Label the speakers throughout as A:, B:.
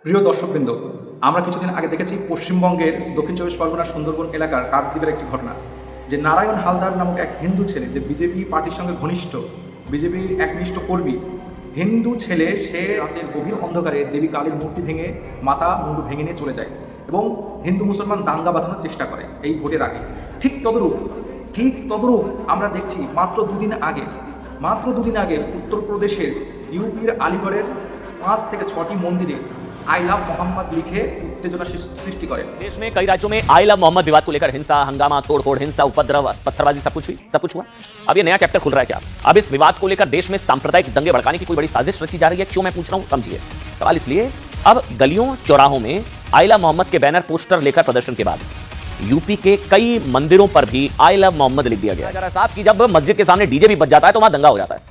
A: প্রিয় দর্শকবৃন্দ, আমরা কিছুদিন আগে দেখেছি পশ্চিমবঙ্গের দক্ষিণ চব্বিশ পরগনার সুন্দরবন এলাকার কাকদ্বীপের একটি ঘটনা, যে নারায়ণ হালদার নামক এক হিন্দু ছেলে, যে বিজেপি পার্টির সঙ্গে ঘনিষ্ঠ, বিজেপির একনিষ্ঠ কর্মী, হিন্দু ছেলে, সে রাতের গভীর অন্ধকারে দেবী কালীর মূর্তি ভেঙে মাথা মুন্ডু ভেঙে নিয়ে চলে যায় এবং হিন্দু মুসলমান দাঙ্গা বাঁধানোর চেষ্টা করে এই ভোটের আগে। ঠিক তদরূপ আমরা দেখছি মাত্র দুদিন আগে উত্তরপ্রদেশের ইউপির আলিগড়ের 5 থেকে 6টি মন্দিরে आई लव मोहम्मद लिखे उत्तेजना सृष्टि करे।
B: देश में कई राज्यों में आई लव मोहम्मद विवाद को लेकर हिंसा, हंगामा, तोड़फोड़, हिंसा, उपद्रव, पत्थरबाजी सब कुछ हुआ। अब ये नया चैप्टर खुल रहा है क्या? अब इस विवाद को लेकर देश में सांप्रदायिक दंगे भड़काने की कोई बड़ी साजिश रची जा रही है? क्यों मैं पूछ रहा हूं, समझिए सवाल। इसलिए अब गलियों चौराहों में आई लव मोहम्मद के बैनर पोस्टर लेकर प्रदर्शन के बाद यूपी के कई मंदिरों पर भी आई लव मोहम्मद लिख दिया गया। साहब की जब मस्जिद के सामने डीजे भी बज जाता है तो वहां दंगा हो जाता है।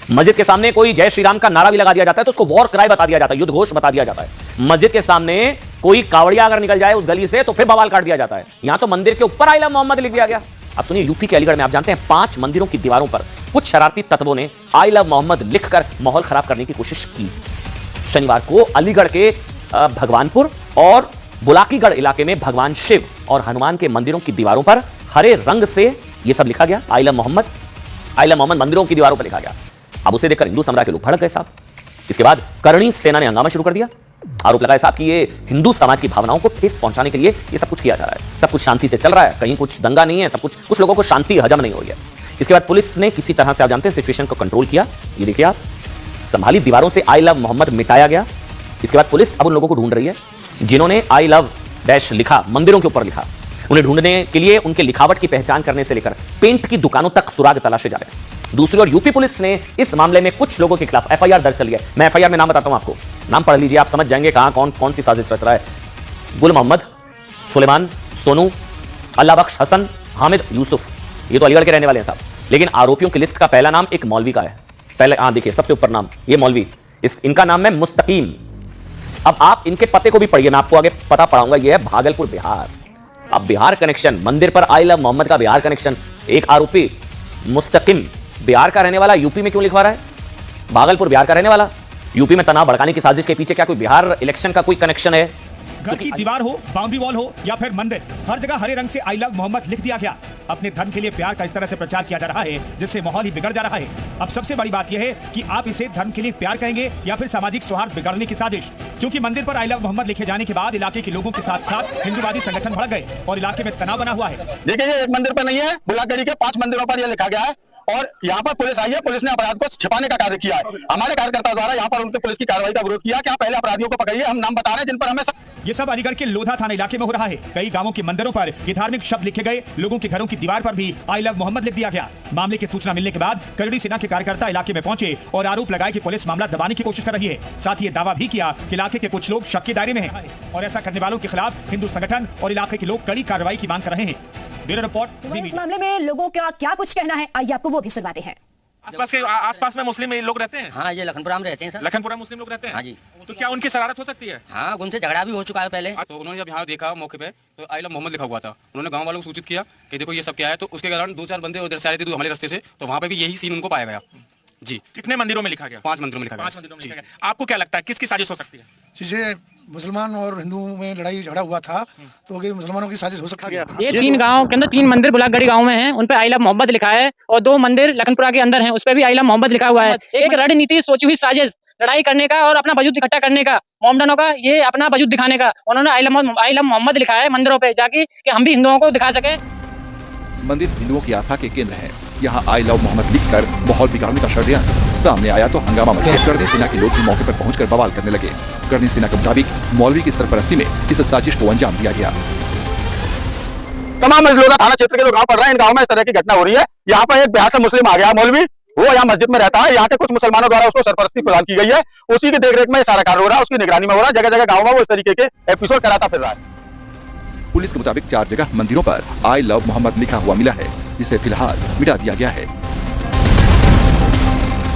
B: मस्जिद के सामने कोई जय श्री राम का नारा भी लगा दिया जाता है तो उसको वॉर क्राई बता दिया जाता है, युद्ध घोष बता दिया जाता है। मस्जिद के सामने कोई कावड़िया अगर निकल जाए उस गली से तो फिर बवाल काट दिया जाता है। यहां तो मंदिर के ऊपर आई लव मोहम्मद लिख दिया गया। अब सुनिए, यूपी के अलीगढ़ में आप जानते हैं 5 मंदिरों की दीवारों पर कुछ शरारती तत्वों ने आई लव मोहम्मद लिखकर माहौल खराब करने की कोशिश की। शनिवार को अलीगढ़ के भगवानपुर और बुलाकीगढ़ इलाके में भगवान शिव और हनुमान के मंदिरों की दीवारों पर हरे रंग से यह सब लिखा गया, आई लव मोहम्मद मंदिरों की दीवारों पर लिखा गया। अब उसे देखकर हिंदू समुदाय के लोग भड़क गए साहब। इसके बाद करणी सेना ने हंगामा शुरू कर दिया। आरोप लगाया साहब कि ये हिंदू समाज की भावनाओं को ठेस पहुंचाने के लिए ये सब कुछ किया जा रहा है। सब कुछ शांति से चल रहा है, कहीं कुछ दंगा नहीं है, सब कुछ लोगों को शांति हजम नहीं हो रही है। इसके बाद पुलिस ने किसी तरह से, आप जानते हैं, सिचुएशन को कंट्रोल किया। ये देखिए आप, संभाली दीवारों से आई लव मोहम्मद मिटाया गया। इसके बाद पुलिस अब उन लोगों को ढूंढ रही है जिन्होंने आई लव डैश लिखा, मंदिरों के ऊपर लिखा। उन्हें ढूंढने के लिए उनके लिखावट की पहचान करने से लेकर पेंट की दुकानों तक सुराग तलाशे जा रहे हैं। दूसरी ओर यूपी पुलिस ने इस मामले में कुछ लोगों के खिलाफ एफआईआर दर्ज कर लिया है। मैं एफआईआर में नाम बताता हूं आपको, नाम पढ़ लीजिए, आप समझ जाएंगे कहां कौन सी साजिश रच रहा है। गुल मोहम्मद, सुलेमान, सोनू, अल्लाह बख्श, हसन, हामिद, यूसुफ, ये तो अलीगढ़ के रहने वाले हैं साहब। लेकिन आरोपियों की लिस्ट का पहला नाम एक मौलवी का है। पहले देखिए, सबसे ऊपर नाम ये मौलवी, इनका नाम है मुस्तकीम। अब आप इनके पते को भी पढ़िए, मैं आपको आगे पता पढ़ाऊंगा। ये है भागलपुर, बिहार। अब बिहार कनेक्शन, मंदिर पर आई लव मोहम्मद का बिहार कनेक्शन। एक आरोपी मुस्तकीम बिहार का रहने वाला यूपी में क्यों लिखवा रहा है? भागलपुर बिहार का रहने वाला, यूपी में तनाव भड़काने की साजिश के पीछे क्या कोई बिहार इलेक्शन का कोई कनेक्शन है?
C: घर की दीवार हो, बाउंड्री वॉल हो या फिर मंदिर, हर जगह हरे रंग से आई लव मोहम्मद लिख दिया गया। अपने धर्म के लिए प्यार का इस तरह से प्रचार किया जा रहा है जिससे माहौल ही बिगड़ जा रहा है। अब सबसे बड़ी बात यह है कि आप इसे धर्म के लिए प्यार कहेंगे या फिर सामाजिक सौहार्द बिगड़ने की साजिश। क्योंकि मंदिर पर आई लव मोहम्मद लिखे जाने के बाद इलाके के लोगों के साथ साथ हिंदूवादी संगठन भड़क गए और इलाके में तनाव बना हुआ है।
D: देखिए, ये एक मंदिर पर नहीं है, बुलागढ़ी के 5 मंदिरों पर यह लिखा गया है और यहाँ पर पुलिस आई है। पुलिस ने अपराध को छिपाने का कार्य किया है। हमारे कार्यकर्ता द्वारा यहाँ पर उनके पुलिस की कार्रवाई का विरोध किया कि आप पहले अपराधियों को पकड़िए, हम नाम बता रहे हैं जिन पर हमें।
C: ये सब अलीगढ़ के लोधा थाना इलाके में हो रहा है। कई गांवों के मंदिरों पर ये धार्मिक शब्द लिखे गए, लोगों के घरों की दीवार पर भी आई लव मोहम्मद लिख दिया गया। मामले की सूचना मिलने के बाद करणी सेना के कार्यकर्ता इलाके में पहुंचे और आरोप लगाए कि पुलिस मामला दबाने की कोशिश कर रही है। साथ ही दावा भी किया कि इलाके के कुछ लोग शक के दायरे में हैं और ऐसा करने वालों के खिलाफ हिंदू संगठन और इलाके के लोग कड़ी कार्रवाई की मांग कर रहे हैं। Bureau report.
E: इस मामले में लोगों का क्या कुछ कहना है, आइए आपको वो भी सुनाते हैं।
F: आसपास में मुस्लिम लोग रहते हैं।
G: हाँ, ये लखनपुरा में रहते हैं सर।
F: लखनपुरा मुस्लिम लोग रहते हैं।
G: हाँ जी।
F: तो क्या उनकी शरारत हो सकती है?
G: हाँ, उनसे झगड़ा भी हो चुका है पहले।
H: तो उन्होंने जब यहाँ देखा मौके पे तो आई लव मोहम्मद लिखा हुआ था। उन्होंने गांव वालों को सूचित किया कि देखो ये सब क्या है। तो उसके कारण 2-4 बंदे उधर से आ रहे थे हमारे रास्ते से, तो वहाँ पे भी यही सीन उनको पाया गया। जी।
F: कितने मंदिरों में लिखा गया?
H: 5 मंदिरों में लिखा गया।
F: 5 मंदिरों में लिखा गया। आपको क्या लगता है किसकी साजिश हो सकती है?
I: जैसे मुसलमान और हिंदुओं में लड़ाई झगड़ा हुआ था तो ये मुसलमानों की साजिश हो सकती है।
J: ये 3 गांव के अंदर 3 मंदिर बुलागढ़ी गांव में हैं, उन पे आई लव मोहम्मद लिखा है और 2 मंदिर लखनपुरा के अंदर हैं, उस पे भी आई लव मोहम्मद लिखा हुआ है। एक रणनीति सोची हुई साजिश, लड़ाई करने का और अपना वजूद इकट्ठा करने का, मोमडनों का ये अपना वजूद दिखाने का। उन्होंने आई लव मोहम्मद लिखा है मंदिरों पे जाके कि हम भी हिंदुओं को दिखा सके।
K: मंदिर हिंदुओं की आस्था के केंद्र है। यहाँ आई लव मोहम्मद लिखकर माहौल बिगाड़ने का षड्यंत्र सामने आया तो हंगामा मच गया। करणी सेना के लोग भी मौके पर पहुंचकर बवाल करने लगे। करणी सेना के मुताबिक मौलवी की सरपरस्ती में इस साजिश को अंजाम दिया गया।
D: तमाम लोग थाना क्षेत्र के जो गाँव पड़ रहे हैं, इन गाँव में इस तरह की घटना हो रही है। यहाँ पर एक बिहार से मुस्लिम आ गया मौलवी, वो यहाँ मस्जिद में रहता है। यहाँ के कुछ मुसलमानों द्वारा उसको सरपरस्ती प्रदान की गई है। उसी की देखरेख में सारा कार्य हो रहा है, उसकी निगरानी में हो रहा है। जगह जगह गाँव में वो इस तरीके के एपिसोड कराता फिर रहा है।
K: पुलिस के मुताबिक 4 जगह मंदिरों पर आई लव मोहम्मद लिखा हुआ मिला है, जिसे फिलहाल मिटा दिया गया है।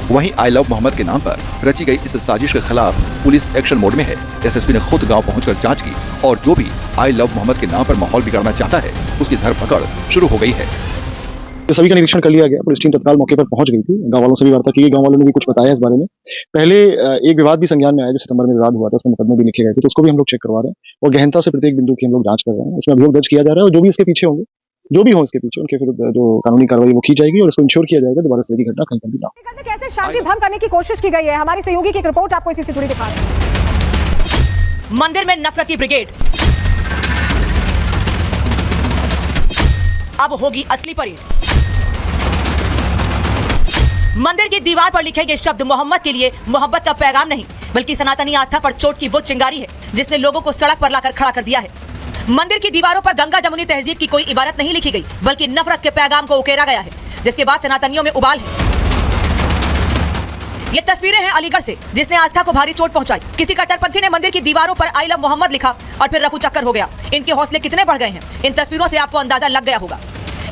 K: वहीं आई लव मोहम्मद के नाम पर रची गई इस साजिश के खिलाफ पुलिस एक्शन मोड में है। एसएसपी ने खुद गांव पहुंचकर जांच की और जो भी आई लव मोहम्मद के नाम पर माहौल बिगाड़ना चाहता है उसकी धरपकड़ शुरू हो गई है।
L: सभी का निरीक्षण कर लिया गया। पुलिस टीम तत्काल मौके पर पहुंच गई थी। गांव वालों से भी वार्ता की गई, गांव वालों ने भी कुछ बताया इस बारे में। पहले एक विवाद भी संज्ञान में आया जो सितंबर में विवाद हुआ था, उसमें मुकदमे भी लिखे गए थे, तो उसको भी हम लोग चेक करवा रहे हैं और गहनता से प्रत्येक बिंदु की हम लोग जांच कर रहे हैं। इसमें अभियोग दर्ज किया जा रहा है और जो भी इसके पीछे होंगे, जो भी हो इसके पीछे, उनके विरुद्ध जो कानूनी कार्रवाई वो की जाएगी और इसको इंश्योर किया जाएगा दोबारा से ऐसी घटना कहीं कभी ना हो।
E: कैसे शांति भंग करने की कोशिश की गई है, हमारी सहयोगी की एक रिपोर्ट आपको इसी से जुड़ी दिखा रहे हैं।
M: मंदिर में नफरती ब्रिगेड, अब होगी असली परेड। मंदिर की दीवार पर लिखे गए शब्द मोहम्मद के लिए मोहब्बत का पैगाम नहीं, बल्कि सनातनी आस्था पर चोट की वो चिंगारी है जिसने लोगों को सड़क पर लाकर खड़ा कर दिया है। मंदिर की दीवारों पर गंगा जमुनी तहजीब की कोई इबारत नहीं लिखी गई, बल्कि नफरत के पैगाम को उकेरा गया है, जिसके बाद सनातनियों में उबाल है। ये तस्वीरें हैं अलीगढ़ से, जिसने आस्था को भारी चोट पहुंचाई। किसी कट्टरपंथी ने मंदिर की दीवारों पर आई लव मोहम्मद लिखा और फिर रफू चक्कर हो गया। इनके हौसले कितने बढ़ गए हैं, इन तस्वीरों से आपको अंदाजा लग गया होगा।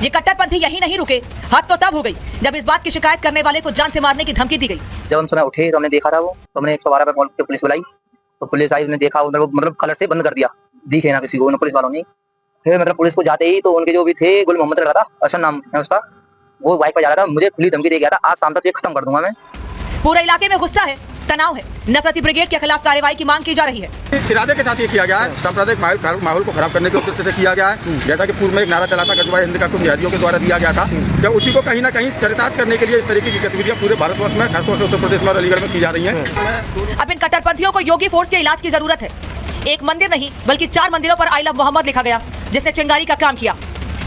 M: ये कट्टरपंथी यही नहीं रुके, हद तो तब हो गई जब इस बात की शिकायत करने वाले को जान से मारने की धमकी दी गई।
G: जब हम सुबह उठे तो हमने देखा था वो, तो हमने 112 पे पुलिस बुलाई, तो पुलिस आई, ने देखा उधर मतलब कलर से बंद कर दिया, दिखे ना किसी को पुलिस वालों ने। फिर मतलब पुलिस को जाते ही तो उनके जो भी थे, गुल मोहम्मद लगा था, अर्शन नाम है उसका, वो बाइक पर जा रहा था, मुझे खुली धमकी दे गया था, आज शाम तक ये खत्म कर दूंगा मैं।
M: पूरे इलाके में गुस्सा है, तनाव है, नफरती ब्रिगेड के खिलाफ कार्रवाई की मांग की जा रही है।
D: इरादे के साथ ये किया गया है, सांप्रदायिक माहौल को खराब करने के उद्देश्य से किया गया है। जैसा कि पूर्व में एक नारा चला था गजवाए हिंद का, कुछ जिहादियों के द्वारा दिया गया था, जब उसी को कहीं ना कहीं चरितार्थ करने के लिए इस तरीके की गतिविधियां पूरे भारतवर्ष में, खासतौर से उत्तर प्रदेश में और अलीगढ़ में की जा रही है।
M: अब इन कट्टरपंथियों को योगी फोर्स के इलाज की जरूरत है। एक मंदिर नहीं बल्कि 4 मंदिरों पर आई लव मोहम्मद लिखा गया, जिसने चिंगारी का काम किया।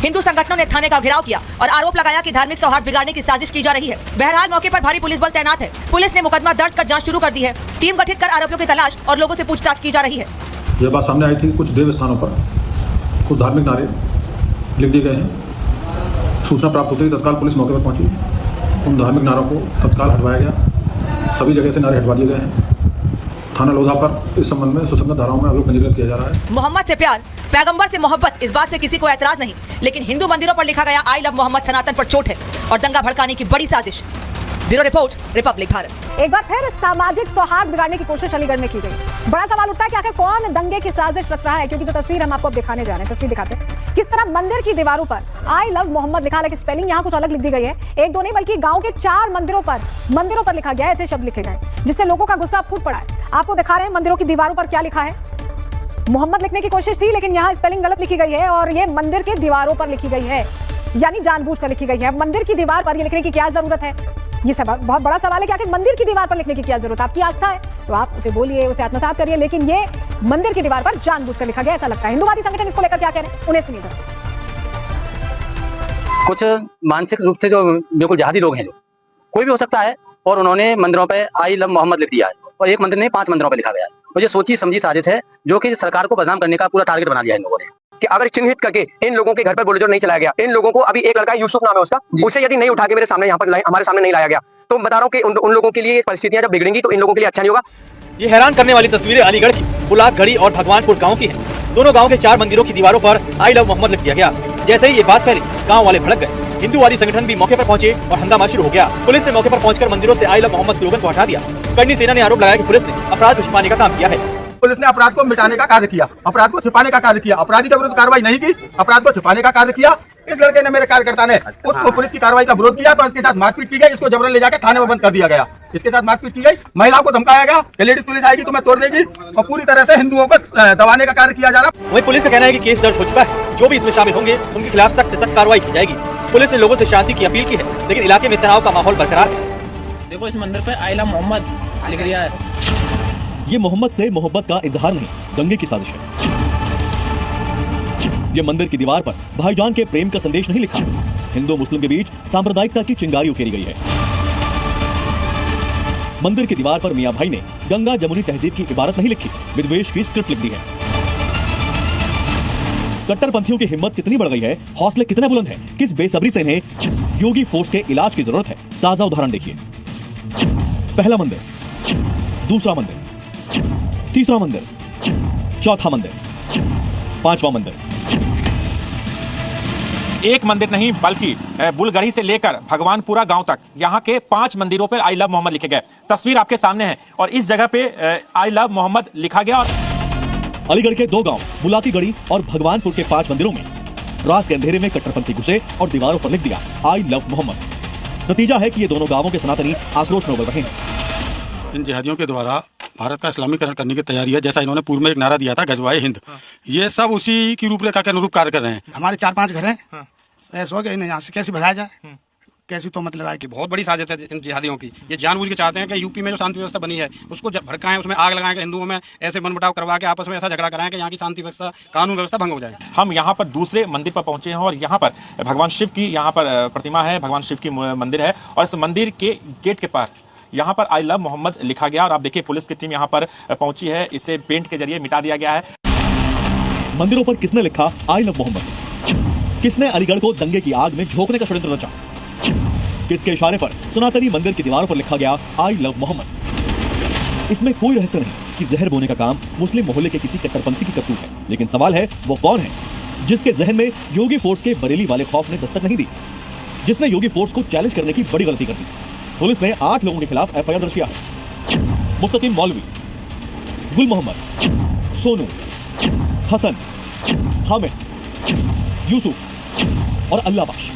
M: हिंदू संगठनों ने थाने का घेराव किया और आरोप लगाया कि धार्मिक सौहार्द बिगाड़ने की साजिश की जा रही है। बहरहाल मौके पर भारी पुलिस बल तैनात है। पुलिस ने मुकदमा दर्ज कर जांच शुरू कर दी है। टीम गठित कर आरोपियों की तलाश और लोगों से पूछताछ की जा रही है।
N: यह बात सामने आई थी, कुछ देव स्थानों पर कुछ धार्मिक नारे लिख दिए गए हैं। सूचना प्राप्त होते ही तत्काल पुलिस मौके पर पहुंची, उन धार्मिक नारों को तत्काल हटवाया गया। सभी जगह से नारे हटवा दिए गए हैं। थाना लोधा पर इस संबंध में सुसंगत धाराओं में अभियोग पंजीकृत किया जा रहा है।
M: मोहम्मद से प्यार, पैगंबर से मोहब्बत, इस बात से किसी को ऐतराज नहीं, लेकिन हिंदू मंदिरों पर लिखा गया आई लव मोहम्मद सनातन पर चोट है और दंगा भड़काने की बड़ी साजिश। Bureau report, Republic Bharat.
E: एक बार फिर सामाजिक सौहार्द बिगाड़ने की कोशिश अलीगढ़ में की गई। बड़ा सवाल उठता है कि आखिर कौन दंगे की साजिश रच रहा है, क्योंकि जो तस्वीर हम आपको दिखाने जा रहे हैं, तस्वीर दिखाते हैं किस तरह मंदिर की दीवारों पर आई लव मोहम्मद लिखा, लेकिन स्पेलिंग यहाँ कुछ अलग लिख दी गई है। एक दो नहीं बल्कि गांव के 4 मंदिरों पर लिखा गया है, ऐसे शब्द लिखे गए, जिससे लोगों का गुस्सा फूट पड़ा है। आपको दिखा रहे हैं मंदिरों की दीवारों पर क्या लिखा है। मोहम्मद लिखने की कोशिश थी, लेकिन यहाँ स्पेलिंग गलत लिखी गई है और ये मंदिर की दीवारों पर लिखी गई है, यानी जानबूझकर लिखी गई है। मंदिर की दीवार पर ये लिखने की क्या जरूरत है, ये बहुत बड़ा सवाल है कि आखिर मंदिर की दीवार पर लिखने की क्या जरूरत है। आपकी आस्था है तो आप उसे बोलिए, उसे आत्मसात करिए, लेकिन ये मंदिर की दीवार पर जानबूझकर लिखा गया ऐसा लगता है। हिंदूवादी संगठन इसको लेकर क्या कह रहे हैं, उन्हें सुनिए।
G: कुछ मानसिक रूप से जो बिल्कुल जिहादी लोग हैं, जो कोई भी हो सकता है, और उन्होंने मंदिरों पे आई लव मोहम्मद लिख दिया है और एक मंदिर नहीं 5 मंदिरों पे लिखा गया है। तो ये सोची समझी साजिश है जो कि सरकार को बदनाम करने का पूरा टारगेट बना दिया है इन लोगों ने, कि अगर चिन्हित करके इन लोगों के घर पर बुलडोजर नहीं चलाया गया, इन लोगों को, अभी एक लड़का यूसुफ नाम है उसका, उसे यदि नहीं उठा के मेरे सामने यहाँ पर हमारे सामने नहीं लाया गया, तो बता रहा हूँ कि उन लोगों के लिए परिस्थितियां जब बिगड़ेंगी तो इन लोगों के लिए अच्छा नहीं होगा।
C: ये हैरान करने वाली तस्वीरें अलीगढ़ की बुलाक घड़ी और भगवानपुर गांव की हैं। दोनों गांव के 4 मंदिरों की दीवारों पर आई लव मोहम्मद लिख दिया गया। जैसे ही ये बात फैली, गांव वाले भड़क गए। हिंदूवादी संगठन भी मौके पर पहुंचे और हंगामा शुरू हो गया। पुलिस ने मौके पर पहुंचकर मंदिरों से आई लव मोहम्मद स्लोगन को हटा दिया। करनी सेना ने आरोप लगाया कि पुलिस ने अपराध को छिपाने का काम किया है।
D: पुलिस ने अपराध को मिटाने का कार्य किया, अपराध को छिपाने का कार्य किया, अपराधी के विरुद्ध कार्रवाई नहीं की, अपराध को छिपाने का कार्य किया। इस लड़के ने, मेरे कार्यकर्ता ने उसको पुलिस की कार्रवाई का विरोध किया तो इसके साथ मारपीट की गई, इसको जबरन ले जाकर थाने में बंद कर दिया गया। इसके साथ मारपीट की गई, महिलाओं को धमकाया गया कि लेडीज पुलिस आएगी तो मैं तोड़ देगी, और पूरी तरह से हिंदुओं को दबाने का कार्य किया जा रहा।
C: वहीं पुलिस का कहना है कि केस दर्ज हो चुका है, जो भी इसमें शामिल होंगे उनके खिलाफ सख्त से सख्त कार्रवाई की जाएगी। पुलिस ने लोगों से शांति की अपील की है, लेकिन इलाके में तनाव का माहौल बरकरार है।
J: देखो इस मंदिर पे आई लव मोहम्मद लिख दिया है।
O: ये मोहम्मद से मोहब्बत का इजहार नहीं, दंगे की साजिश है। ये मंदिर की दीवार पर भाईजान के प्रेम का संदेश नहीं लिखा, हिंदू मुस्लिम के बीच सांप्रदायिकता की चिंगारी उकेरी गई है। मंदिर की दीवार पर मियां भाई ने गंगा जमुनी तहजीब की इबारत नहीं लिखी, विद्वेष की स्क्रिप्ट लिख दी है। कट्टरपंथियों की हिम्मत कितनी बढ़ गई है, हौसले कितने बुलंद हैं, किस बेसब्री से इन्हें योगी फोर्स के इलाज की जरूरत है। ताजा उदाहरण देखिए। पहला मंदिर, दूसरा मंदिर, तीसरा मंदिर, चौथा मंदिर, 5वां मंदिर।
F: एक मंदिर नहीं बल्कि बुलगढ़ी से लेकर भगवानपुरा गांव तक यहाँ के 5 मंदिरों पर आई लव मोहम्मद लिखे गए। तस्वीर आपके सामने है और इस जगह पे आई लव मोहम्मद लिखा गया।
O: अलीगढ़ के 2 गांव बुलाकी गढ़ी और भगवानपुर के 5 मंदिरों में रात के अंधेरे में कट्टरपंथी घुसे और दीवारों पर लिख दिया आई लव मोहम्मद। नतीजा है कि ये दोनों गांवों के सनातनी आक्रोश में उबल रहे हैं।
H: इन जिहादियों के द्वारा भारत का इस्लामीकरण करने की तैयारी है, जैसा इन्होंने पूर्व में एक नारा दिया था गजवाए हिंद, ये सब उसी की रूपरेखा के अनुरूप कार्य कर रहे हैं।
I: हमारे 4-5 घर हैं, ऐसा हो गया इन्हें यहाँ से कैसे भगाया जाए, कैसी तो मतलब
H: कि बहुत बड़ी साजिश है इन जिहादियों की। ये जानबूझ के चाहते हैं कि यूपी में जो शांति व्यवस्था बनी है उसको भड़काएं, उसमें आग लगाएं कि हिंदुओं में ऐसे मनमुटाव करवा के आपस में ऐसा झगड़ा कराएं कि यहाँ की शांति व्यवस्था, कानून व्यवस्था भंग हो जाए।
F: हम यहाँ पर दूसरे मंदिर पर पहुंचे हैं और यहाँ पर भगवान शिव की यहाँ पर प्रतिमा है, भगवान शिव की मंदिर है और इस मंदिर के गेट के पार यहाँ पर आई लव मोहम्मद लिखा गया और आप देखिए पुलिस की टीम यहाँ पर पहुंची है, इसे पेंट के जरिए मिटा दिया गया है।
O: मंदिरों पर किसने लिखा आई लव मोहम्मद? किसने अलीगढ़ को दंगे की आग में झोंकने का षड्यंत्र रचा? किसके इशारे पर सनातनी मंदिर की दीवारों पर लिखा गया आई लव मोहम्मद? इसमें कोई रहस्य नहीं कि जहर बोने का काम मुस्लिम मोहल्ले के किसी कट्टरपंथी की करतूत है, लेकिन सवाल है वो कौन है जिसके जहन में योगी फोर्स के बरेली वाले खौफ ने दस्तक नहीं दी, जिसने योगी फोर्स को चैलेंज करने की बड़ी गलती कर दी। पुलिस ने 8 लोगों के खिलाफ एफआईआर दर्ज किया है। मुस्तकीम मौलवी, गुल मोहम्मद, सोनू, हसन, हामिद, यूसुफ और अल्लाह बख्श।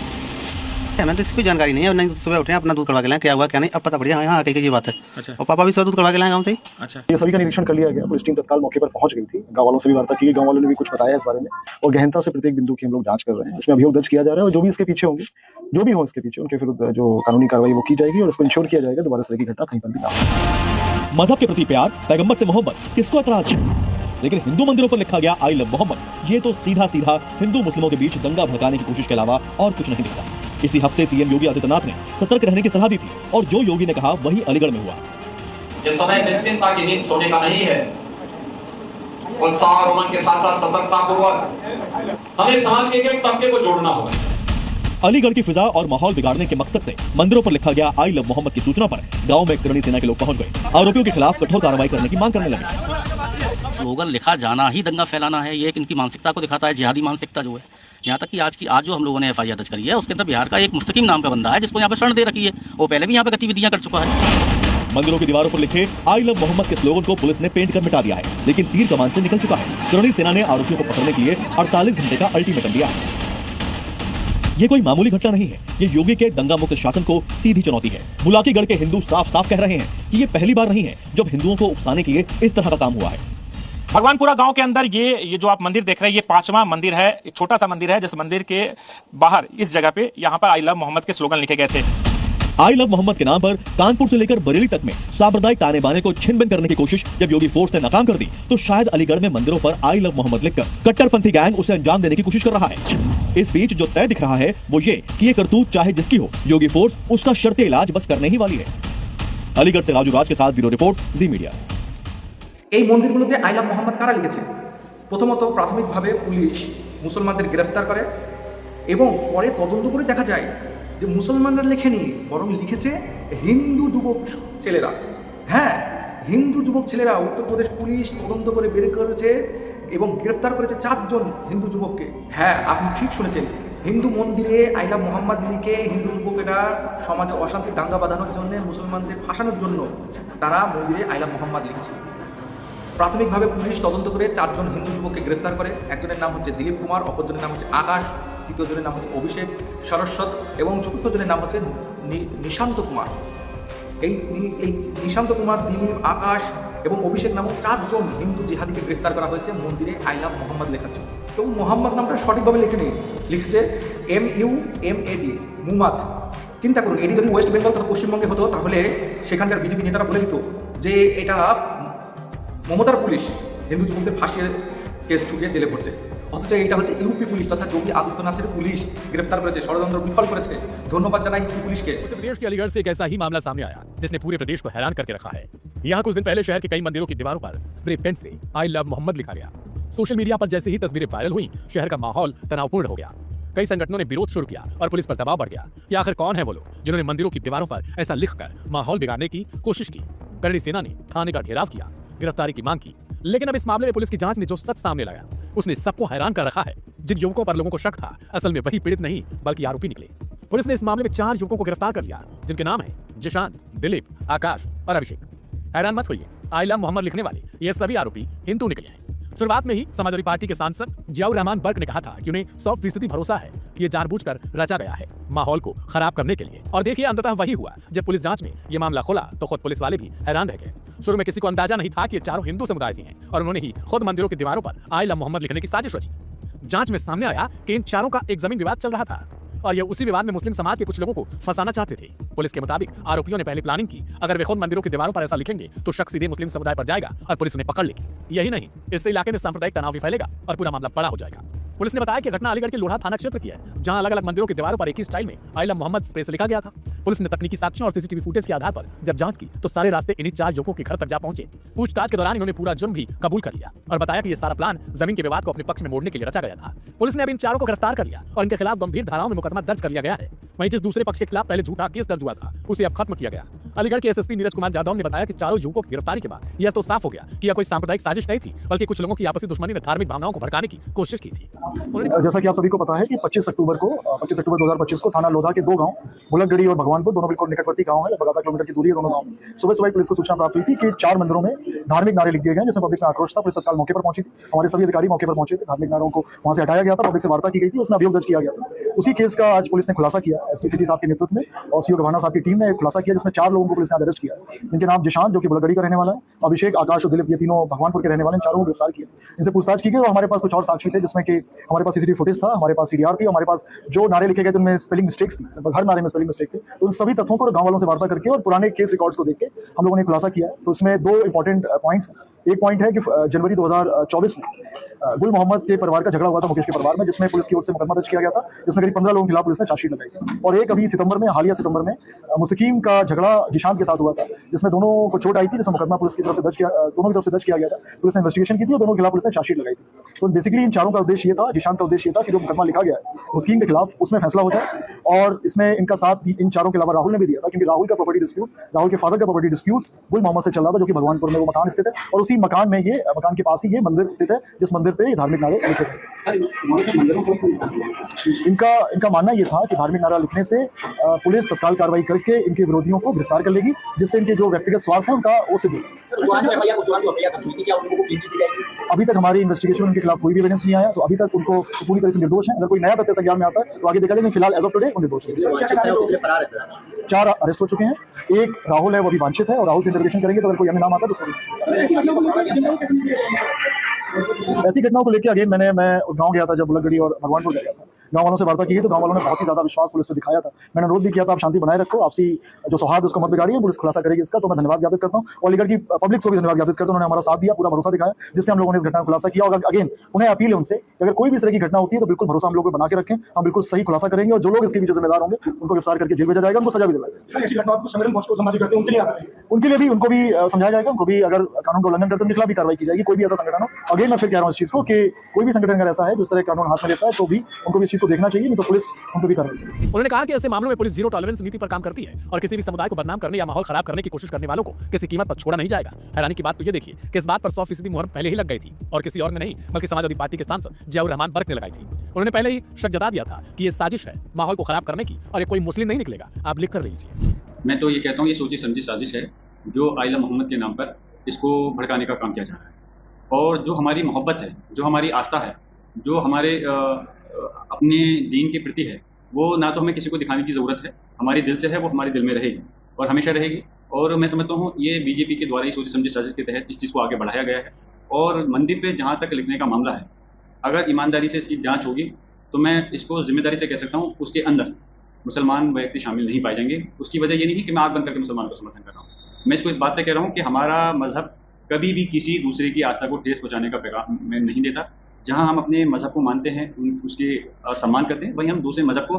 G: हमें तो इसकी कोई जानकारी नहीं है, नहीं तो सुबह उठे अपना दूध करवा के लाए, क्या हुआ क्या नहीं अब पता पड़ गया। यहाँ आके ये बात है। अच्छा। और पापा भी सुबह दूध करवा के लाए गाँव से ही।
F: अच्छा।
L: ये सभी का निरीक्षण कर लिया गया, पुलिस टीम तत्काल मौके पर पहुंच गई थी, गांव वालों से भी वार्ता की गई, गांव वालों ने भी कुछ बताया इस बारे में और गहनता से प्रत्येक बिंदु की हम लोग जांच कर रहे हैं। इसमें अभियोग दर्ज किया जा रहा है और जो भी इसके पीछे होंगे, जो भी हो इसके पीछे, उनके विरुद्ध जो कानूनी कार्रवाई वो की जाएगी और उसको इंश्योर किया जाएगा दोबारा इस तरह की घटना कहीं पर भी ना हो।
O: मजहब के प्रति प्यार, पैगंबर से मोहब्बत, किसको एतराज है? लेकिन हिंदू मंदिरों पर लिखा गया आई लव मोहम्मद, ये तो सीधा सीधा हिंदू मुस्लिमों के बीच दंगा भड़काने की कोशिश के अलावा और कुछ नहीं दिखता। इसी हफ्ते सीएम योगी आदित्यनाथ ने सतर्क रहने की सलाह दी थी और जो योगी ने कहा वही अलीगढ़ में हुआ।
B: ये समय निश्चिंतता की नींद सोने का नहीं है, उत्साह और उमंग के साथ साथ सतर्कता पूर्वक हमें समाज के एक तबके को जोड़ना होगा।
O: अलीगढ़ की फिजा और माहौल बिगाड़ने के मकसद से मंदिरों पर लिखा गया आई लव मोहम्मद की सूचना पर गांव में करणी सेना के लोग पहुंच गए। आरोपियों के खिलाफ कठोर कार्रवाई करने की मांग करने लगे।
G: स्लोगन लिखा जाना ही दंगा फैलाना है, ये एक इनकी मानसिकता को दिखाता है, जिहादी मानसिकता जो है। यहाँ तक कि आज जो हम लोगों ने एफआईआर दर्ज करी है उसके अंदर बिहार का एक मुस्तकीम नाम का बंदा है जिसको यहाँ पे शरण दे रखी है, वो पहले भी यहाँ पे गतिविधियां कर चुका है।
O: मंदिरों की दीवारों पर लिखे आई लव मोहम्मद के स्लोगन को पुलिस ने पेंट कर मिटा दिया है, लेकिन तीर कमान से निकल चुका है। करणी सेना ने आरोपियों को पकड़ने के लिए 48 घंटे का अल्टीमेटम दिया है। ये कोई मामूली घटना नहीं है, ये योगी के दंगा मुक्त शासन को सीधी चुनौती है। बुलाकीगढ़ के हिंदू साफ साफ कह रहे हैं कि ये पहली बार नहीं है जब हिंदुओं को उकसाने के लिए इस तरह का काम हुआ है।
F: भगवानपुरा गांव के अंदर ये जो आप मंदिर देख रहे हैं, ये 5वां मंदिर है, एक छोटा सा मंदिर है जिस मंदिर के बाहर इस जगह पे यहाँ पर आई लव मोहम्मद के स्लोगन लिखे गए थे।
O: आई लव मोहम्मद के नाम पर कानपुर से लेकर बरेली तक में सांप्रदायिक ताने बाने को छिन भिन करने की कोशिश जब योगी फोर्स ने नाकाम कर दी, तो शायद अलीगढ़ में मंदिरों पर आई लव मोहम्मद लिखकर कट्टरपंथी गैंग उसे अंजाम देने की कोशिश कर रहा है। इस बीच जो तय दिख रहा है वो ये कि ये करतूत चाहे जिसकी हो, योगी फोर्स उसका शर्ते इलाज बस करने ही वाली है। अलीगढ़ से राजू राज के साथ ब्यूरो रिपोर्ट, जी मीडिया।
A: এই মন্দিরগুলোতে আই লাভ মোহাম্মদ কারা লিখেছে? প্রথমত প্রাথমিকভাবে পুলিশ মুসলমানদের গ্রেফতার করে এবং পরে তদন্ত করে দেখা যায় যে মুসলমানরা লেখেনি, বরং লিখেছে হিন্দু যুবক ছেলেরা। হ্যাঁ, হিন্দু যুবক ছেলেরা। উত্তরপ্রদেশ পুলিশ তদন্ত করে বের করেছে এবং গ্রেফতার করেছে 4 জন হিন্দু যুবককে। হ্যাঁ, আপনি ঠিক শুনেছেন, হিন্দু মন্দিরে আই লাভ মোহাম্মদ লিখে হিন্দু যুবকেরা সমাজে অশান্তি দাঙ্গা বাঁধানোর জন্য, মুসলমানদের ফাঁসানোর জন্য তারা মন্দিরে আই লাভ মোহাম্মদ লিখছে। প্রাথমিকভাবে পুলিশ তদন্ত করে 4 জন হিন্দু যুবককে গ্রেফতার করে। একজনের নাম হচ্ছে দিলীপ কুমার, অপরজনের নাম হচ্ছে আকাশ, তৃতীয়জনের নাম হচ্ছে অভিষেক সরস্বত এবং চতুর্থজনের নাম হচ্ছে নিশান্ত কুমার। এই নিশান্ত কুমার, দিলীপ, আকাশ এবং অভিষেক নামক 4 জন হিন্দু জিহাদিকে গ্রেফতার করা হয়েছে মন্দিরে আই লাভ মোহাম্মদ লেখার জন্য। তো মোহাম্মদ নামটা সঠিকভাবে লেখেনি, লিখেছে MUMAD, মুমাদ। চিন্তা করুন, এটি যদি ওয়েস্ট বেঙ্গল তথা পশ্চিমবঙ্গে হতো তাহলে সেখানকার বিজেপি নেতারা বলে দিত যে এটা মমতার পুলিশ হিন্দু যুবকদের ফাঁসিয়ে কেস ঠুকিয়ে জেলে পড়ছে, অথচ এটা হচ্ছে ইউপি পুলিশ তথা যোগী আদিত্যনাথের পুলিশ গ্রেফতার করেছে, ষড়যন্ত্র বিফল করেছে। ধন্যবাদ জানাই ইউপি পুলিশকে।
P: उत्तर प्रदेश के अलीगढ़ से एक ऐसा ही मामला सामने आया जिसने पूरे प्रदेश को हैरान करके रखा है। यहाँ कुछ दिन पहले शहर के कई मंदिरों की दीवारों पर स्प्रे पेंट से आई लव मोहम्मद लिखा गया। सोशल मीडिया पर जैसे ही तस्वीरें वायरल हुई, शहर का माहौल तनावपूर्ण हो गया। कई संगठनों ने विरोध शुरू किया और पुलिस पर दबाव बढ़ गया कि आखिर कौन है वो लोग जिन्होंने मंदिरों की दीवारों पर ऐसा लिखकर माहौल बिगाड़ने की कोशिश की। करणी सेना ने थाने का घेराव किया, गिरफ्तारी की मांग की, लेकिन अब इस मामले में पुलिस की जांच ने जो सच सामने लाया उसने सबको हैरान कर रखा है। जिन युवकों पर लोगों को शक था, असल में वही पीड़ित नहीं बल्कि आरोपी निकले। पुलिस ने इस मामले में 4 युवकों को गिरफ्तार कर लिया जिनके नाम है जिशांत, दिलीप, आकाश और अभिषेक। हैरान मत होइए, आई लव मोहम्मद लिखने वाले ये सभी आरोपी हिंदू निकले हैं। शुरुआत में ही समाजवादी पार्टी के सांसद जियाउर रहमान बर्क ने कहा था कि उन्हें 100% भरोसा है कि ये जानबूझकर रचा गया है माहौल को खराब करने के लिए। और देखिए अंततः वही हुआ। जब पुलिस जांच में ये मामला खुला तो खुद पुलिस वाले भी हैरान रह गए। शुरू में किसी को अंदाजा नहीं था कि ये चारों हिंदू समुदाय से हैं और उन्होंने ही खुद मंदिरों की दीवारों पर आई लव मोहम्मद लिखने की साजिश रची। जांच में सामने आया कि इन चारों का एक जमीन विवाद चल रहा था और ये उसी विवाद में मुस्लिम समाज के कुछ लोगों को फंसाना चाहते थे। पुलिस के मुताबिक आरोपियों ने पहले प्लानिंग की, अगर वे खुद मंदिरों की दीवारों पर ऐसा लिखेंगे तो शक सीधे मुस्लिम समुदाय पर जाएगा और पुलिस उन्हें पकड़ लेगी। यही नहीं, इससे इलाके में सांप्रदायिक तनाव भी फैलेगा और पूरा मामला बड़ा हो जाएगा। पुलिस ने बताया कि घटना अलीगढ़ के लोढ़ा थाना क्षेत्र की है, जहां अलग अलग मंदिरों की दीवारों पर एक ही स्टाइल में आई लव मोहम्मद स्प्रे से लिखा गया था। पुलिस ने तकनीकी साक्ष्यों और सीसीटीवी फुटेज के आधार पर जब जांच की तो सारे रास्ते इन्हीं 4 युवकों के घर तक जा पहुंचे। पूछताछ के दौरान इन्होंने पूरा जुर्म भी कबूल कर लिया और बताया कि ये सारा प्लान जमीन के विवाद को अपने पक्ष में मोड़ने के लिए रचा गया था। पुलिस ने अब इन चारों को गिरफ्तार कर लिया और इनके खिलाफ गंभीर धाराओं में मुकदमा दर्ज कर लिया गया है। वहीं जिस दूसरे पक्ष के खिलाफ पहले झूठा केस दर्ज हुआ था उसे अब खत्म किया गया। अलीगढ़ के एसएसपी नीरज कुमार जादव ने बताया कि चारों युवकों की गिरफ्तारी के बाद यह तो साफ हो गया कि यह कोई सांप्रदायिक साजिश नहीं थी, बल्कि कुछ लोगों की आपसी दुश्मनी ने धार्मिक भावनाओं को भड़काने की कोशिश की थी।
L: जैसा कि आप सभी को पता है कि 25 अक्टूबर 2025 को थाना लोधा के 2 गांव बुलगगढ़ी और भगवानपुर, दोनों बिल्कुल निकटवर्ती गांव है, लगभग आधा किलोमीटर की दूरी है दोनों गांव में। सुबह पुलिस को सूचना प्राप्त हुई थी कि 4 मंदिरों में धार्मिक नारे लिख दिए गए, जिसमें पब्लिक में आक्रोश था। पुलिस तत्काल मौके पर पहुंची थी, हमारे सभी अधिकारी मौके पर पहुंचे थे। धार्मिक नारों को वहां से हटाया गया था, पब्लिक से वार्ता की गई थी, उसमें अभियोग दर्ज किया गया था। उसी केस का आज पुलिस ने खुलासा किया, एसपी सिटी साहब के नेतृत्व में और सीओ गभाना साहब की टीम ने खुलासा किया, जिसमें 4 लोगों को पुलिस ने अरेस्ट किया है। इनके नाम जिशान, जो कि बुलगगढ़ी का रहने वाला है, अभिषेक, आकाश और दिलीप, ये तीनों भगवानपुर के रहने वाले, चारों को गिरफ्तार किया। इनसे पूछताछ की गई और हमारे पास कुछ और साक्ष्य थे, जिसमें कि हमारे पास सीसीटीवी फुटेज था, हमारे पास सीडीआर थी, हमारे पास जो नारे लिखे गए थे उनमें स्पेलिंग मिस्टेक्स थी, लगभग हर नारे में स्पेलिंग मिस्टेक थी। तो उन सभी तथ्यों को गांव वालों से वार्ता करके और पुराने केस रिकॉर्ड्स को देख के हम लोगों ने खुलासा किया है। तो इसमें 2 इंपॉर्टेंट पॉइंट्स हैं। एक पॉइंट है कि जनवरी 2024 में गुल मोहम्मद के परिवार का झगड़ा हुआ था, मुकेश के परिवार में, जिसमें पुलिस की ओर से मुकदमा दर्ज किया गया था, जिसमें करीब 15 लोगों के खिलाफ पुलिस ने चार्जशीट लगाई थी। और एक अभी हालिया सितंबर में मुस्तकीम का झगड़ा जिशान के साथ हुआ था, जिसमें दोनों को चोट आई थी, जिसमें मुकदमा पुलिस की तरफ से दोनों की तरफ से दर्ज किया गया था। पुलिस ने इन्वेस्टिगेशन की थी और दोनों के खिलाफ पुलिस ने चार्जशीट लगाई थी। तो बेसिकली इन चारों का उद्देश्य ये था, जिशान का उद्देश्य ये था कि जो मुकदमा लिखा गया है मुस्लिम के खिलाफ, उसमें फैसला हो जाए। और इसमें इनका साथ इन चारों के अलावा राहुल ने भी दिया था, क्योंकि राहुल का प्रॉपर्टी डिस्प्यूट, राहुल के फादर का प्रॉपर्टी डिस्प्यूट गुल मोहम्मद से चल रहा था, जो कि भगवानपुर में वो मकान स्थित है और उसी मकान में मकान के पास ही ये मंदिर स्थित है, जिस मंदिर पे ये धार्मिक नारे लिखे थे। इनका मानना ये था कि धार्मिक नारा लिखने से पुलिस तत्काल कार्रवाई करके इनके विरोधियों को गिरफ्तार कर लेगी, जिससे इनके जो व्यक्तिगत स्वार्थ है उनका वो सिद्ध होगा। अभी तक हमारी इन्वेस्टिगेशन उनके खिलाफ कोई भी एविडेंस नहीं आया, तो अभी तक उनको पूरी तरह से निर्दोष है। अगर कोई नया तथ्य संज्ञान में आता है तो आगे देखा जाएगा। फिलहाल एज ऑफ टुडे वो निर्दोष है। 4 अरेस्ट हो चुके हैं, एक राहुल है वो अभी वांछित है और राहुल से इंटरोगेशन करेंगे तो अगर कोई अन्य नाम आता है तो ऐसी घटनाओं को लेकर अगेन मैं उस गांव गया था जब बुलगगढ़ी और भगवानपुर गया था। गांव वालों से वार्ता की गई तो गांव वालों ने बहुत ही ज्यादा विश्वास पुलिस पे दिखाया था। मैंने अनुरोध भी किया था आप शांति बनाए रखो, आपसी जो सौहार्द उसको मत बिगाड़िए, पुलिस खुलासा करेगी इसका। तो मैं धन्यवाद ज्ञापित करता हूँ और अलीगढ़ की पब्लिक को भी धन्यवाद ज्ञापित करता हूँ, उन्होंने हमारा साथ दिया, पूरा भरोसा दिखाया, जिससे हम लोगों ने इस घटना का खुलासा किया। और अगेन उन्हें अपील है उनसे कि अगर कोई भी इस तरह की घटना होती है तो बिल्कुल भरोसा हम लोग बना के रखें, हम बिल्कुल सही खुलासा करेंगे और जो लोग इसके पीछे जिम्मेदार होंगे उनको गिरफ्तार करके जेल भेजा जाएगा, उनको सजा भी दिलाई जाएगी। उनके लिए भी उनको भी समझाया जाएगा, उनको भी अगर कानून का उल्लंघन करते उनके खिलाफ भी कार्रवाई की जाएगी। कोई भी ऐसा संगठन हो, अगेन मैं फिर कह रहा हूँ इस चीज को कि कोई भी संगठन अगर ऐसा है जो इस तरह कानून हाथ में लेता है तो भी उनको भी इस चीज को देखना चाहिए, नहीं तो पुलिस उनको भी कार्रवाई।
P: उन्होंने कहा कि ऐसे मामलों में पुलिस जीरो टॉलरेंस नीति पर काम करती है और किसी भी समुदाय को बदनाम करने या माहौल खराब करने की कोशिश करने वालों को किसी कीमत पर छोड़ा नहीं जाएगा। हैरानी की बात तो ये देखिए कि इस बात पर 100% मुहर पहले ही लग गई थी और किसी और ने नहीं बल्कि समाजवादी पार्टी के सांसद जियाउर रहमान बर्क ने लगाई थी। उन्होंने पहले ही शक जता दिया था कि ये साजिश है माहौल को खराब करने की और ये कोई मुस्लिम नहीं निकलेगा। आप लिख कर लीजिए।
Q: मैं तो ये कहता हूँ ये सोची समझी साजिश है जो आई लव मोहम्मद के नाम पर इसको भड़काने का काम किया जा रहा है। और जो हमारी मोहब्बत है, जो हमारी आस्था है, जो हमारे अपने दीन के प्रति है, वो ना तो हमें किसी को दिखाने की ज़रूरत है, हमारे दिल से है, वो हमारे दिल में रहेगी और हमेशा रहेगी। और मैं समझता हूँ ये बीजेपी के द्वारा ही सोची समझी साजिश के तहत इस चीज़ को आगे बढ़ाया गया है। और मंदिर पे जहाँ तक लिखने का मामला है, अगर ईमानदारी से इसकी जांच होगी तो मैं इसको जिम्मेदारी से कह सकता हूँ उसके अंदर मुसलमान व्यक्ति शामिल नहीं पाए जाएंगे। उसकी वजह ये नहीं कि मैं आग बंद करके मुसलमान का समर्थन कर रहा हूँ, मैं इसको इस बात पे कह रहा हूँ कि हमारा मजहब कभी भी किसी दूसरे की आस्था को ठेस पहुँचाने का पैगाम में नहीं देता। जहाँ हम अपने मजहब को मानते हैं, उसके सम्मान करते हैं, वहीं हम दूसरे मजहब को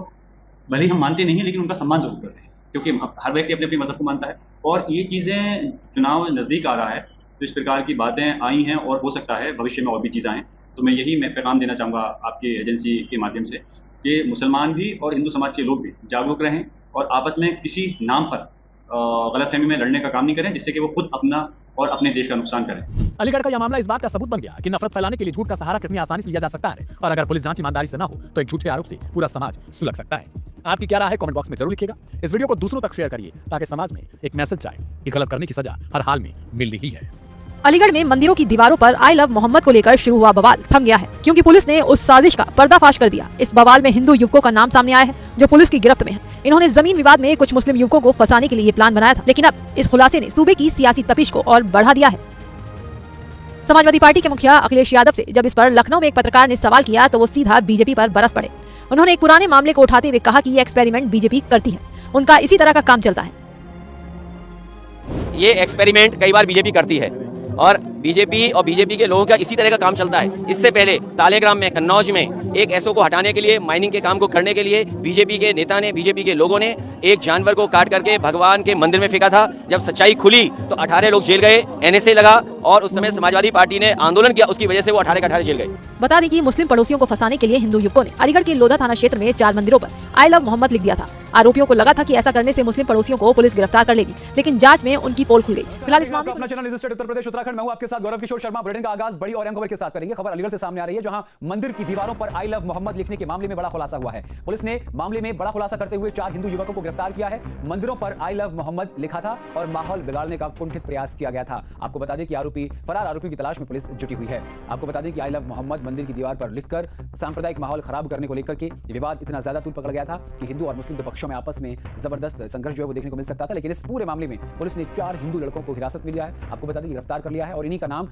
Q: भले ही हम मानते नहीं हैं लेकिन उनका सम्मान जरूर करते हैं, क्योंकि हर व्यक्ति अपने अपने मजहब को मानता है। और ये चीज़ें चुनाव नज़दीक आ रहा है तो इस प्रकार की बातें आई हैं और हो सकता है भविष्य में और भी चीज़ आएँ। तो मैं पैगाम देना चाहूँगा आपके एजेंसी के माध्यम से कि मुसलमान भी और हिंदू समाज के लोग भी जागरूक रहें और आपस में किसी नाम पर गलतफहमी में लड़ने का काम नहीं करें, जिससे कि वो खुद अपना और अपने देश का नुकसान करें।
P: अलीगढ़ का यह मामला इस बात का सबूत बन गया कि नफरत फैलाने के लिए झूठ का सहारा कितनी आसानी से लिया जा सकता है और अगर पुलिस जांच ईमानदारी से ना हो तो एक झूठे आरोप से पूरा समाज सुलग सकता है। आपकी क्या राय है कमेंट बॉक्स में जरूर लिखिएगा। इस वीडियो को दूसरों तक शेयर करिए ताकि समाज में एक मैसेज जाए कि गलत करने की सजा हर हाल में मिल रही है।
M: अलीगढ़ में मंदिरों की दीवारों पर आई लव मोहम्मद को लेकर शुरू हुआ बवाल थम गया है, क्योंकि पुलिस ने उस साजिश का पर्दाफाश कर दिया। इस बवाल में हिंदू युवकों का नाम सामने आया है जो पुलिस की गिरफ्त में है। इन्होंने जमीन विवाद में कुछ मुस्लिम युवकों को फंसाने के लिए प्लान बनाया था, लेकिन अब इस खुलासे ने सूबे की सियासी तपिश को और बढ़ा दिया है। समाजवादी पार्टी के मुखिया अखिलेश यादव से जब इस पर लखनऊ में एक पत्रकार ने सवाल किया तो वो सीधा बीजेपी पर बरस पड़े। उन्होंने एक पुराने मामले को उठाते हुए कहा कि ये एक्सपेरिमेंट बीजेपी करती है, उनका इसी तरह का काम चलता है।
B: ये एक्सपेरिमेंट कई बार बीजेपी करती है और बीजेपी के लोगों का इसी तरह का काम चलता है। इससे पहले तालेग्राम में, कन्नौज में एक एसओ को हटाने के लिए, माइनिंग के काम को करने के लिए बीजेपी के नेता ने, बीजेपी के लोगों ने एक जानवर को काट करके भगवान के मंदिर में फेंका था। जब सच्चाई खुली तो 18 लोग जेल गए, एनएसए लगा और उस समय समाजवादी पार्टी ने आंदोलन किया, उसकी वजह से वो 18 के 18 जेल गए।
M: बता दें कि मुस्लिम पड़ोसियों को फंसाने के लिए हिंदू युवकों ने अलीगढ़ के लोधा थाना क्षेत्र में 4 मंदिरों पर आई लव मोहम्मद लिख दिया था। आरोपियों को लगा था कि ऐसा करने से मुस्लिम पड़ोसियों को पुलिस गिरफ्तार कर लेगी, लेकिन जांच में उनकी पोल खुल गई। फिलहाल इस मामले
R: अपना चैनल न्यूज़ उत्तर प्रदेश उत्तराखंड में हूं आपके साथ गौरव किशोर शर्मा। बुलेटिन का आगाज बड़ी और अहम खबर के साथ करेंगे। खबर अलीगढ़ से सामने आ रही है, जहां मंदिर की दीवारों पर आई लव मोहम्मद लिखने के मामले में बड़ा खुलासा हुआ है। पुलिस ने मामले में बड़ा खुलासा करते हुए 4 हिंदू युवकों को गिरफ्तार किया है। मंदिरों पर आई लव मोहम्मद लिखा था और माहौल बिगाड़ने का कुंठित प्रयास किया गया था। आपको बता दें कि फरार आरोपी की तलाश में पुलिस जुटी हुई है। आपको बता दें कि आई लव मोहम्मद मंदिर की दीवार पर लिखकर सांप्रदायिक माहौल खराब करने को लेकर के विवाद इतना ज्यादा तूल पकड़ गया था कि हिंदू और मुस्लिम दो पक्षों में आपस में जबरदस्त संघर्ष जो है वो देखने को मिल सकता था। लेकिन इस पूरे मामले में पुलिस ने 4 हिंदू लड़कों को हिरासत में लिया है। आपको बता दें गिरफ्तार कर लिया है और इन्हीं का नाम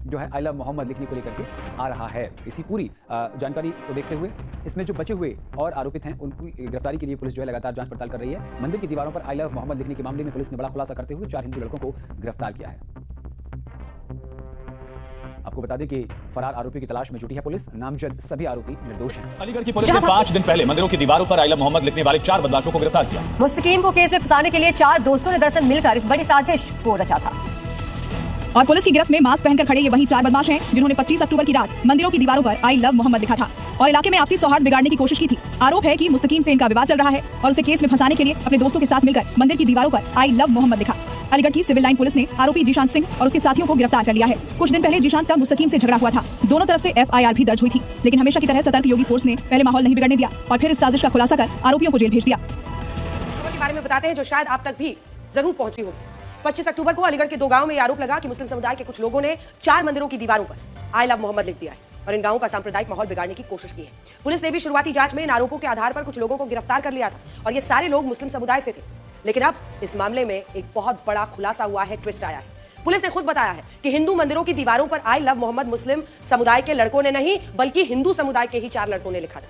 R: जो है आई लव मोहम्मद लिखने को लेकर के आ रहा है। इसी पूरी जानकारी को देखते हुए इसमें जो बचे हुए और आरोपित हैं उनकी गिरफ्तारी के लिए पुलिस जो है लगातार जांच पड़ताल कर रही है। मंदिर की दीवारों पर आई लव मोहम्मद लिखने के मामले में पुलिस ने बड़ा खुलासा करते हुए 4 हिंदू लड़कों को गिरफ्तार किया है। आपको बता दें कि फरार आरोपी की तलाश में जुटी है पुलिस। नामजद सभी आरोपी निर्दोष हैं।
O: अलीगढ़ की पुलिस ने 5 दिन पहले मंदिरों की दीवारों पर आई लव मोहम्मद लिखने वाले 4 बदमाशों को गिरफ्तार किया।
M: मुस्तकीम को केस में फंसाने के लिए 4 दोस्तों ने दरअसल मिलकर इस बड़ी साजिश को रचा था।
S: और पुलिस की गिरफ्त में मास्क पहनकर खड़े ये वही 4 बदमाश हैं जिन्होंने 25 अक्टूबर की रात मंदिरों की दीवारों पर आई लव मोहम्मद लिखा था और इलाके में आपसी सौहार्द बिगाड़ने की कोशिश की थी। आरोप है कि मुस्तकीम से इनका विवाद चल रहा है और उसे केस में फंसाने के लिए अपने दोस्तों के साथ मिलकर मंदिर की दीवारों पर आई लव मोहम्मद लिखा। अलीगढ़ की सिविल लाइन पुलिस ने आरोपी जीशांत सिंह और उसके साथियों को गिरफ्तार कर लिया है। कुछ दिन पहले जीशांत का मुस्तकीम से झगड़ा हुआ था। दोनों तरफ से FIR भी दर्ज हुई थी, लेकिन हमेशा की तरह सतर्क योगी फोर्स ने पहले माहौल नहीं बिगड़ने दिया और फिर इस साजिश का खुलासा कर आरोपियों को जेल भेज दिया।
M: के बारे में बताते हैं जो शायद आप तक भी जरूर पहुंची होगी। 25 अक्टूबर को अलीगढ़ के 2 गांवों में यह आरोप लगा कि मुस्लिम समुदाय के कुछ लोगों ने 4 मंदिरों की दीवारों पर आई लव मोहम्मद लिख दिया है और इन गांवों का सांप्रदायिक माहौल बिगाड़ने की कोशिश की है। पुलिस ने भी शुरुआती जांच में इन आरोपों के आधार पर कुछ लोगों को गिरफ्तार कर लिया था और ये सारे लोग मुस्लिम समुदाय से थे। लेकिन अब इस मामले में एक बहुत बड़ा खुलासा हुआ है, ट्विस्ट आया है। पुलिस ने खुद बताया है कि हिंदू मंदिरों की दीवारों पर आई लव मोहम्मद मुस्लिम समुदाय के लड़कों ने नहीं बल्कि हिंदू समुदाय के ही 4 लड़कों ने लिखा था।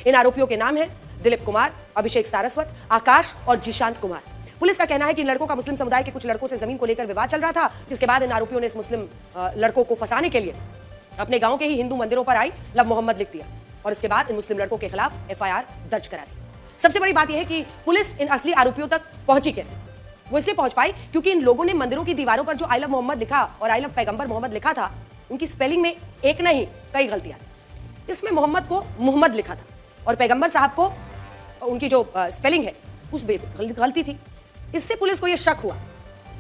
M: इन आरोपियों के नाम हैं दिलीप कुमार, अभिषेक सारस्वत, आकाश और जीशांत कुमार। पुलिस का कहना है कि इन लड़कों का मुस्लिम समुदाय के कुछ लड़कों से जमीन को लेकर विवाद चल रहा था, जिसके बाद इन आरोपियों ने इस मुस्लिम लड़कों को फंसाने के लिए अपने गांव के ही हिंदू मंदिरों पर आई लव मोहम्मद लिख दिया और इसके बाद इन मुस्लिम लड़कों के खिलाफ FIR दर्ज करा दी। सबसे बड़ी बात यह है कि पुलिस इन असली आरोपियों तक पहुंची कैसे। वो इसलिए पहुंच पाई क्योंकि इन लोगों ने मंदिरों की दीवारों पर जो आई लव मोहम्मद लिखा और आई लव पैगंबर मोहम्मद लिखा था, उनकी स्पेलिंग में एक नहीं कई गलतियां थी। इसमें मोहम्मद को मुहम्मद लिखा था और पैगंबर साहब को उनकी जो स्पेलिंग है उसमें गलती थी। इससे पुलिस को यह शक हुआ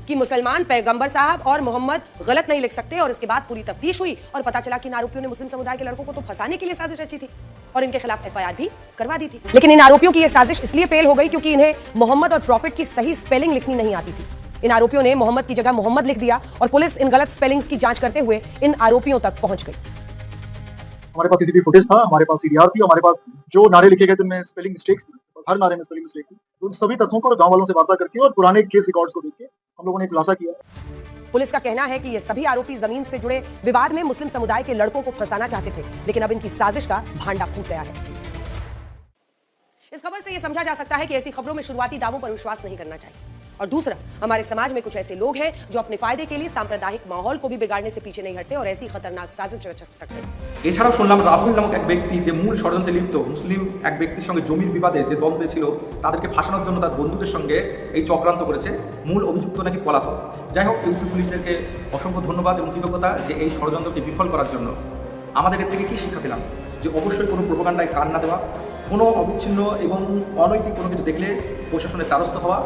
M: कि मुसलमान पैगंबर साहब और मोहम्मद गलत नहीं लिख सकते और इसके बाद पूरी तफ्तीश हुई और पता चला कि इन आरोपियों ने मुस्लिम समुदाय के लड़कों को तो फंसाने के लिए साजिश रची थी और इनके खिलाफ FIR भी करवा दी थी। लेकिन इन आरोपियों की यह साजिश इसलिए फेल हो गई क्योंकि इन्हें मोहम्मद और प्रॉफिट की सही स्पेलिंग लिखनी नहीं आती थी। इन आरोपियों ने मोहम्मद की जगह मोहम्मद लिख दिया और पुलिस इन गलत स्पेलिंग्स की जांच करते हुए इन आरोपियों तक पहुंच गई।
N: हमारे पास CCTV फुटेज था, हमारे पास CDR थी, हमारे पास जो नारे लिखे गए थे उनमें स्पेलिंग मिस्टेक्स थी, हर नारे में स्पेलिंग मिस्टेक थी। तो उन सभी तथ्यों को गांव वालों से वार्ता करके और पुराने केस रिकॉर्ड्स को देख के हम लोगों ने खुलासा किया।
M: पुलिस का कहना है कि ये सभी आरोपी जमीन से जुड़े विवाद में मुस्लिम समुदाय के लड़कों को फंसाना चाहते थे, लेकिन अब इनकी साजिश का भांडा फूट गया है। इस खबर से यह समझा जा सकता है कि ऐसी खबरों में शुरुआती दावों पर विश्वास नहीं करना चाहिए। और दूसरा, हमारे समाज में कुछ ऐसे लोग हैं जो अपने फायदे के लिए सांप्रदायिक माहौल को भी बिगाड़ने से पीछे नहीं हटते और ऐसी खतरनाक साजिश रच सकते हैं।
A: এছাড়াও শুনলাম রাহুল নামক এক ব্যক্তি যে মূল ষড়যন্ত্রে লিপ্ত মুসলিম এক ব্যক্তির সঙ্গে জমির বিবাদে যে দ্বন্দ্ব ছিল তাদেরকে ফাঁসানোর জন্য তার বন্ধুদের সঙ্গে এই চক্রান্ত করেছে। মূল অভিযুক্ত নাকি পলাতক। যাই হোক, ইউপি পুলিশদেরকে অসংখ্য ধন্যবাদ এবং কৃতজ্ঞতা যে এই ষড়যন্ত্রকে বিফল করার জন্য। আমাদের এর থেকে কি শিক্ষা পেলাম? যে অবশ্যই কোনো প্রোপাগান্ডায় কান না দেওয়া, কোনো অবিচ্ছিন্ন এবং অনৈতিক কোনো কিছু দেখলে প্রশাসনের দ্বারস্থ হওয়া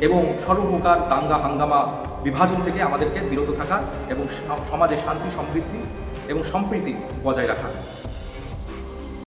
A: এবং সর্বপ্রকার দাঙ্গা হাঙ্গামা বিভাজন থেকে আমাদেরকে বিরত থাকা এবং সমাজে শান্তি সমৃদ্ধি এবং সম্প্রীতি বজায় রাখা।